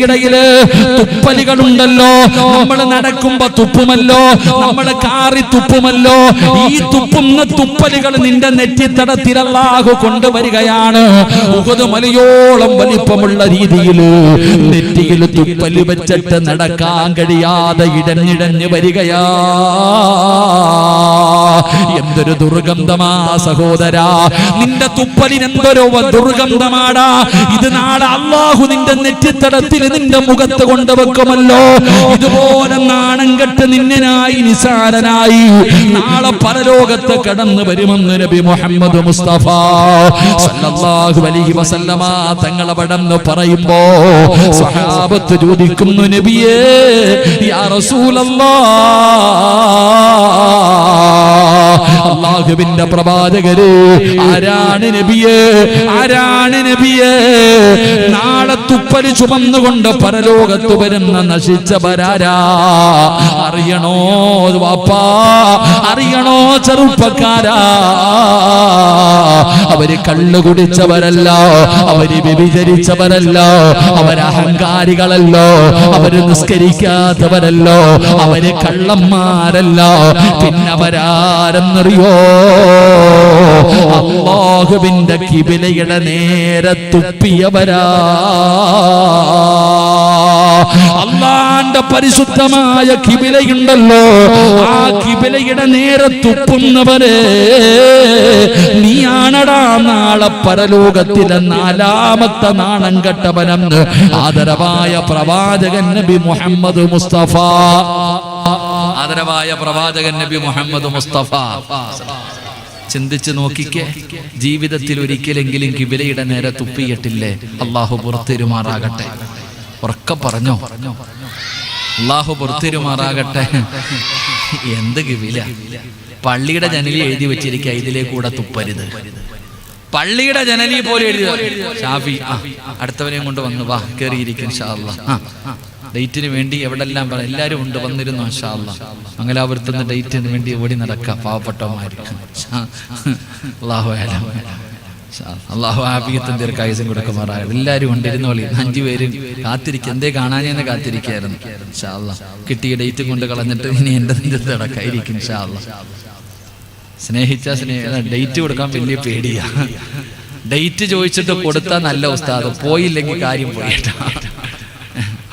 ഇടയില് തുപ്പലുകളുണ്ടല്ലോ. നമ്മൾ നടക്കുമ്പോ തുപ്പുമല്ലോ, നമ്മൾ കാറി തുപ്പുമല്ലോ. ഈ തുപ്പുന്ന തുപ്പലുകൾ നിന്റെ നെറ്റിത്തടത്തിൽ അല്ലാഹു കൊണ്ടുവരികയാണ്. ഉഹദ് മലയോളം വലിപ്പമുള്ള രീതിയിൽ നെറ്റിയിൽ തുപ്പല് വെച്ചിട്ട് നടക്കാൻ കഴിയാതെ ഇടഞ്ഞിടഞ്ഞ് വരികയാ. എന്തൊരു ദുർഗന്ധമാ സഹോദരാ, നിന്റെ തുപ്പലിന് എന്തൊരു ദുർഗന്ധമാടാ. ഇത് നാളെ അല്ലാഹു നിന്റെ നെറ്റിത്തടത്തിൽ നിന്റെ മുഖത്ത് കൊണ്ടുവെക്കുമല്ലോ. ഇതുപോലെ നാണം കെട്ട് നിന്നനായി നിസാരനായി നാളെ പരലോകത്ത് കടന്നു വരുമെന്ന് നബി മുഹമ്മദ് മുസ്തഫ സല്ലല്ലാഹു അലൈഹി വസല്ലമ തങ്ങൾ അവിടെന്ന് പറയുമ്പോ സ്വഹാബത്ത് ചോദിക്കുന്നു, നബിയേ യാ റസൂലല്ലാഹ്, അല്ലാഹുവിന്റെ പ്രവാചകരെ ആരാണ് നബിയേ, ആരാണ് നബിയേ? നാളെ തുപ്പല് ചുമന്നുകൊണ്ട് പരലോകത്ത് വരുന്ന നശിച്ചവരാരാ? അറിയണോ വാപ്പാ, അറിയണോ ചെറുപ്പക്കാരാ? അവര് കള്ളു കുടിച്ചവരല്ല, അവര് വ്യഭിചരിച്ചവരല്ല, അവരഹങ്കാരികളല്ലോ, അവര് നിസ്കരിക്കാത്തവരല്ലോ, അവര് കള്ളന്മാരല്ല. പിന്നവരാരെന്നറിയോ? അല്ലാഹുവിന്റെ കിബിലയുടെ നേരെ തുപ്പിയവരാ. അല്ലാഹുവിന്റെ പരിശുദ്ധമായ കിബിലയുണ്ടല്ലോ, ആ കിബിലയുടെ നേരെ തുപ്പുന്നവരെ നീയാണടാ നാളെ പരലോകത്തിലെ നാലാമത്തെ നാണം കെട്ടവനെന്ന് ആദരവായ പ്രവാചകൻ നബി മുഹമ്മദ് മുസ്തഫ. ആദരവായ പ്രവാചകൻ നബി മുഹമ്മദ് മുസ്തഫ. ചിന്തിച്ച് നോക്കിക്കേ, ജീവിതത്തിൽ ഒരിക്കലെങ്കിലും കിബിലയുടെ നേരെ തുപ്പിയിട്ടില്ലേ? അല്ലാഹു പുറത്തിരുമാറാകട്ടെ. ഉറക്കെ പറഞ്ഞോ, അല്ലാഹു പുറത്തിരുമാറാകട്ടെ. എന്ത് കിബില? പള്ളിയുടെ ജനലി എഴുതി വെച്ചിരിക്കുക, ഇതിലേക്കൂടെ തുപ്പരുത്. പള്ളിയുടെ ജനലി പോലെ എഴുതി. ഷാഫി അടുത്തവനെയും കൊണ്ട് വന്നു, വാ കയറിയിരിക്കും ഇൻഷാ അല്ലാഹ്. ഡേറ്റിന് വേണ്ടി എവിടെല്ലാം എല്ലാവരും ഉണ്ട്, വന്നിരുന്നു ഇൻഷാ അല്ലാഹ്. മംഗലാപുരത്തുനിന്ന് ഡേറ്റിന് വേണ്ടി ഓടി നടക്കുക പാവപ്പെട്ടവന്മാർക്ക്. അല്ലാഹു ആഫിയത്തും ദീർഘായുസ്സും കൊടുക്കുമാറായ. എല്ലാവരും കൊണ്ടിരുന്നോളി. 5 പേരും കാത്തിരിക്കുക. എന്തേ കാണാനെന്ന് കാത്തിരിക്കായിരുന്നു. ഇൻഷാ അല്ലാഹ് കിട്ടിയ ഡേറ്റ് കൊണ്ട് കളഞ്ഞിട്ട് ഇനി എൻ്റെ നെഞ്ചത്ത് നടക്കായിരിക്കും ഇൻഷാ അല്ലാഹ്. സ്നേഹിച്ച ഡേറ്റ് കൊടുക്കാൻ വലിയ പേടിയാ. ഡേറ്റ് ചോദിച്ചിട്ട് കൊടുത്താൽ നല്ല ഉസ്താദ്, പോയില്ലെങ്കിൽ കാര്യം പോയിട്ടാ.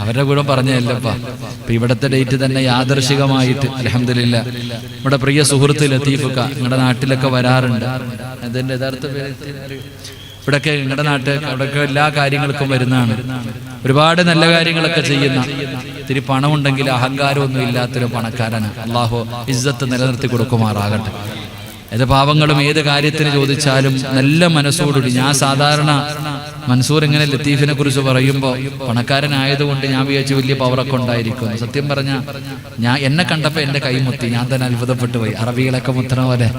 അവരുടെ കൂടെ പറഞ്ഞല്ലപ്പാ. ഇപ്പൊ ഇവിടത്തെ ഡേറ്റ് തന്നെ യാദർശികമായിട്ട് അൽഹംദുലില്ലാ നമ്മുടെ പ്രിയ സുഹൃത്ത് ലത്തീഫുക്ക നിങ്ങളുടെ നാട്ടിലൊക്കെ വരാറുണ്ട്. അതിന്റെ യഥാർത്ഥ പേര് ഇവിടൊക്കെ നിങ്ങളുടെ നാട്ടിൽ അവിടെയൊക്കെ എല്ലാ കാര്യങ്ങൾക്കും വരുന്നതാണ്. ഒരുപാട് നല്ല കാര്യങ്ങളൊക്കെ ചെയ്യുന്ന, ഇത്തിരി പണമുണ്ടെങ്കിൽ അഹങ്കാരമൊന്നും ഇല്ലാത്തൊരു പണക്കാരനാണ്. അല്ലാഹു ഇസ്സത്ത് നിലനിർത്തി കൊടുക്കുമാറാകട്ടെ. ഏത് പാവങ്ങളും ഏത് കാര്യത്തിന് ചോദിച്ചാലും നല്ല മനസ്സോടുകൂടി. ഞാൻ സാധാരണ മൻസൂർ ഇങ്ങനെ ലത്തീഫിനെ കുറിച്ച് പറയുമ്പോൾ പണക്കാരനായതുകൊണ്ട് ഞാൻ വിചാരിച്ചു വലിയ പവറൊക്കെ ഉണ്ടായിരിക്കും. സത്യം പറഞ്ഞാൽ എന്നെ കണ്ടപ്പോൾ എൻ്റെ കൈമുത്തി, ഞാൻ തന്നെ അത്ഭുതപ്പെട്ടു പോയി. അറബികളൊക്കെ മുത്തണ പോലെ.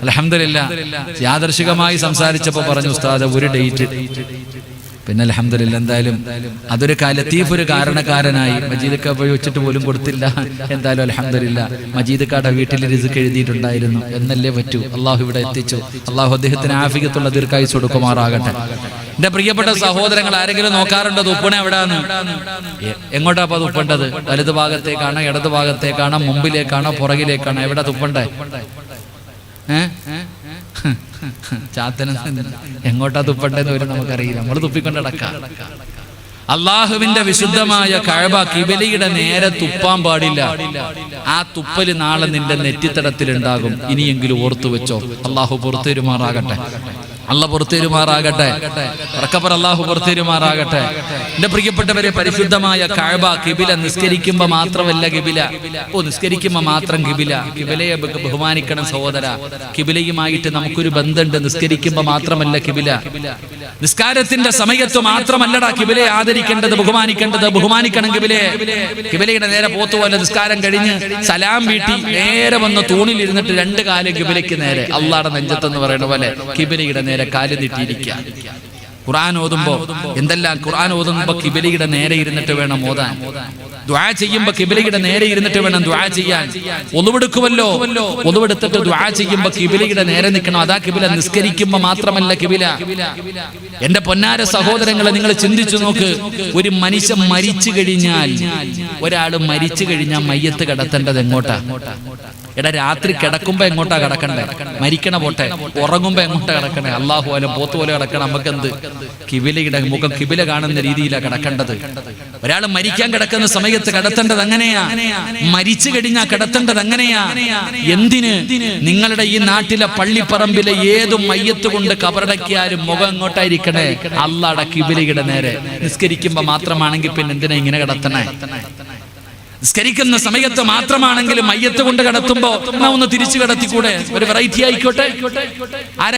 അൽഹംദുലില്ലാ യാദർശികമായി സംസാരിച്ചപ്പോൾ പറഞ്ഞു, ഉസ്താദ് ഒരു ഡേറ്റ്. പിന്നെ അൽഹംദുലില്ലാ എന്തായാലും അതൊരു ലത്തീഫ് ഒരു കാരണക്കാരനായി. മജീദ് പോയി വെച്ചിട്ട് പോലും കൊടുത്തില്ല. എന്തായാലും അൽഹംദുലില്ലാ മജീദ് കാടെ വീട്ടിൽ റിസ്ക് എഴുതിയിട്ടുണ്ടായിരുന്നു എന്നല്ലേ പറ്റൂ. അള്ളാഹു ഇവിടെ എത്തിച്ചു. അള്ളാഹു അദ്ദേഹത്തിന് ആഫിയത്തുള്ള ദീർഘായുസ്സ് കൊടുക്കുമാറാകട്ടെ. എന്റെ പ്രിയപ്പെട്ട സഹോദരങ്ങൾ, ആരെങ്കിലും നോക്കാറുണ്ടോ തുപ്പണ എവിടാന്ന്? എങ്ങോട്ടാ അപ്പൊ തുപ്പേണ്ടത്? വലതു ഭാഗത്തേക്കാണോ, ഇടതു ഭാഗത്തേക്കാണോ, മുമ്പിലേക്കാണോ, പുറകിലേക്കാണോ? എവിടെ തുപ്പണ്ടേ? ചാത്തന എങ്ങോട്ടാ തുപ്പണ്ടെന്ന് വരും നമുക്കറിയില്ല. നമ്മൾ തുപ്പിക്കൊണ്ട് നടക്കാം. അള്ളാഹുവിന്റെ വിശുദ്ധമായ കഅബ കിബിലയുടെ നേരെ തുപ്പാൻ പാടില്ല. ആ തുപ്പല് നാളെ നിന്റെ നെറ്റിത്തടത്തിലുണ്ടാകും. ഇനിയെങ്കിലും ഓർത്തു വെച്ചോ. അള്ളാഹു പുറത്തേരുമാറാകട്ടെ. അല്ലാഹു പുറത്തേരുമാറാകട്ടെ. റക്കബർ അല്ലാഹു പുറത്തേരുമാറാകട്ടെ. എന്റെ പ്രിയപ്പെട്ടവരെ, പരിശുദ്ധമായ കഅബ കിബില നിസ്കരിക്കുമ്പോ മാത്രമല്ല കിബില. നിസ്കരിക്കുമ്പോ മാത്രം കിബില. കിബിലയെ ബഹുമാനിക്കണം സഹോദര. കിബിലയുമായിട്ട് നമുക്കൊരു ബന്ധമുണ്ട്. നിസ്കരിക്കുമ്പോ മാത്രമല്ല കിബില. നിസ്കാരത്തിന്റെ സമയത്ത് മാത്രമല്ലടാ കിബിലയെ ആദരിക്കേണ്ടത്, ബഹുമാനിക്കേണ്ടത്. ബഹുമാനിക്കണം കിബിലയെ. കിബിലയുടെ നേരെ പോത്തുപോലെ നിസ്കാരം കഴിഞ്ഞ് സലാം വീട്ടി നേരെ വന്ന് തൂണിലിരുന്നിട്ട് 2 കാല് കിബിലയ്ക്ക് നേരെ, അള്ളാഹുടെ നെഞ്ചത്തെന്ന് പറയുന്ന പോലെ കിബിലയുടെ നേരെ കാല് നീട്ടിയിരിക്കുക. ഖുർആൻ ഓതുമ്പോ എന്തെല്ലാം ഖുർആൻ ഓതുമ്പോ കിബിലയുടെ നേരെ ഇരുന്നിട്ട് വേണം ഓതാൻ. ദുആ ചെയ്യുമ്പോ കിബിലയുടെ നേരെ ഇരുന്നിട്ട് വേണം ദുആ ചെയ്യാൻ. ഒളുവെടുക്കുമല്ലോ, ഒളുവെടുത്തിട്ട് ദുആ ചെയ്യുമ്പോ കിബിലയുടെ നേരെ നിൽക്കണം. അതാ കിബില. നിസ്കരിക്കുമ്പോ മാത്രമല്ല കിബില. എന്റെ പൊന്നാര സഹോദരങ്ങളെ, നിങ്ങൾ ചിന്തിച്ചു നോക്ക്. ഒരു മനുഷ്യൻ മരിച്ചു കഴിഞ്ഞാൽ, ഒരാൾ മരിച്ചു കഴിഞ്ഞാൽ മയ്യത്ത് കിടത്തേണ്ടത് എങ്ങോട്ടാ? എടാ, രാത്രി കിടക്കുമ്പോ എങ്ങോട്ടാ കിടക്കണ്ടേ? മരിക്കണ പോട്ടെ, ഉറങ്ങുമ്പോ എങ്ങോട്ടാ കിടക്കണേ? അള്ളാഹു പോലെ പോത്ത് പോലെ കിടക്കണം. നമുക്കെന്ത്? കിബിലയുടെ മുഖം കിബില കാണുന്ന രീതിയിലാണ് കിടക്കേണ്ടത്. ഒരാൾ മരിക്കാൻ കിടക്കുന്ന സമയത്ത് കിടത്തേണ്ടത് അങ്ങനെയാ. മരിച്ചു കഴിഞ്ഞാൽ കിടത്തേണ്ടത് അങ്ങനെയാ. എന്തിന്? നിങ്ങളുടെ ഈ നാട്ടിലെ പള്ളിപ്പറമ്പിലെ ഏത് മയ്യത്ത് കൊണ്ട് കബറടക്കിയാലും മുഖം എങ്ങോട്ടായിരിക്കണേ? അള്ളാഹുടെ കിബിലയുടെ നേരെ. നിസ്കരിക്കുമ്പോ മാത്രമാണെങ്കിൽ പിന്നെ എന്തിനാ ഇങ്ങനെ കിടത്തണേ? നിസ്കരിക്കുന്ന സമയത്ത് മാത്രമാണെങ്കിലും മയ്യത്ത് കൊണ്ട് കിടത്തുമ്പോ ഒന്ന് തിരിച്ചു കിടത്തിക്കൂടെ? ഒരു വെറൈറ്റി ആയിക്കോട്ടെ.